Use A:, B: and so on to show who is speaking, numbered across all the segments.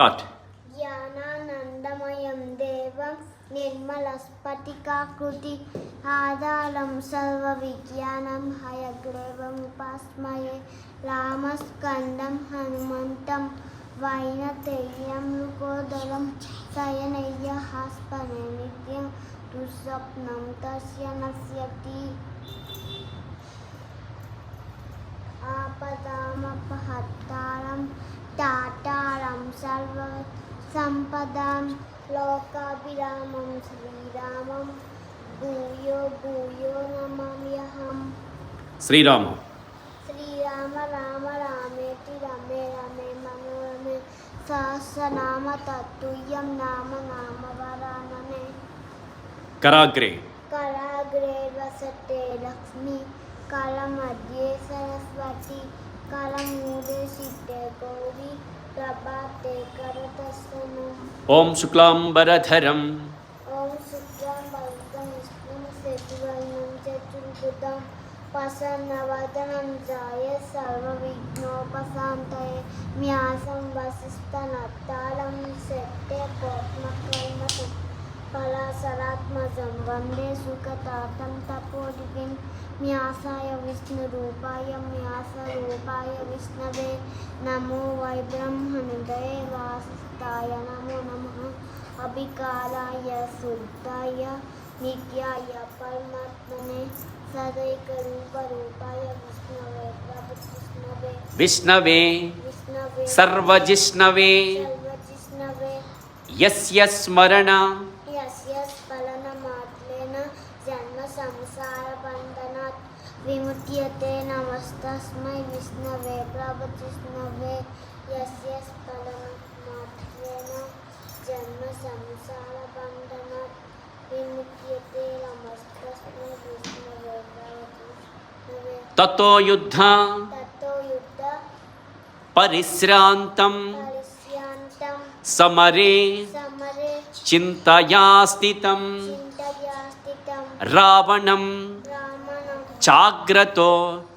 A: Start.
B: జ్ఞానానందమయం దేవం నిర్మలస్ఫటికాకృతి ఆధారం సర్వవిజ్ఞానం హయగ్రీవం ఉపాస్మయే రామస్కందం హనుమంతం వైనతేయం రుకోదరం శయనయ్య హాస్పనే నిత్యం దుస్వప్నం తస్య నశ్యతి ఆపదామపహర్తారం తాతారం సర్వ సంపదాం లోకాభిరామం శ్రీరామం భూయో భూయో నమామ్యహం.
A: శ్రీరామ.
B: శ్రీరామ రామ రామేతి రమే రమే మనోరమే సహస్రనామ తత్తుల్యం నామ నామ వరాననే.
A: కరాగ్రే.
B: కరాగ్రే వసతే లక్ష్మి కలమధ్యే సరస్వతి కలమూలే సిద్ధే గౌరీ ప్రభాతే కరతస్తనం.
A: ఓం శుక్లాంబరధరం
B: ఓం శుక్లాంబరధరం విష్ణుం శశివర్ణం చతుర్భుజం ప్రసన్నవదనం ధ్యాయ సర్వవిఘ్నోపశాంతయే న్యాసం వసిష్ఠనత్తారం శక్తే పద్మకల్మషం పలాశరాత్మజం వందే సుఖతాతం తపోదివిం న్యాసాయ విష్ణురూపాయ న్యాసరూపాయ విష్ణవే నమో వై బ్రహ్మనిధయే వాసిష్ఠాయ నమో నమః అభికారాయ శుద్ధాయ నిత్యాయ పరమాత్మనే సదైకరూపరూపాయ విష్ణవే ప్రభుజిష్ణవే
A: విష్ణవే
B: విష్ణవే
A: సర్వజిష్ణవే
B: సర్వజిష్ణవే
A: యస్య స్మరణ
B: యస్య స్మరణమాత్రేణ జన్మ సంసార బంధనాత్ విముచ్యతే. నమస్తస్మై విష్ణవే ప్రభుజిష్ణవే యస్య స్మరణమాత్రేణ జన్మ సంసార బంధనాత్ విముచ్యతే. నమస్తస్మై విష్ణవే ప్రభుజిష్ణవే.
A: తతో యుద్ధ
B: తతో యుద్ధ
A: పరిశ్రాంతం
B: పరిశ్యాంతం
A: సమరే
B: సమరే
A: చింతయా స్థితం
B: చింతయా స్థితం
A: రావణం
B: రామణం
A: చాగ్రతో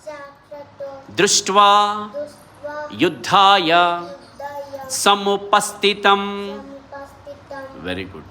B: జాగ్రత్తో
A: దృష్ట్వా
B: దృష్ట్వా
A: యుద్ధాయ
B: యుద్ధాయ
A: సముపస్థితం.
B: సముపస్థితం.
A: Very good.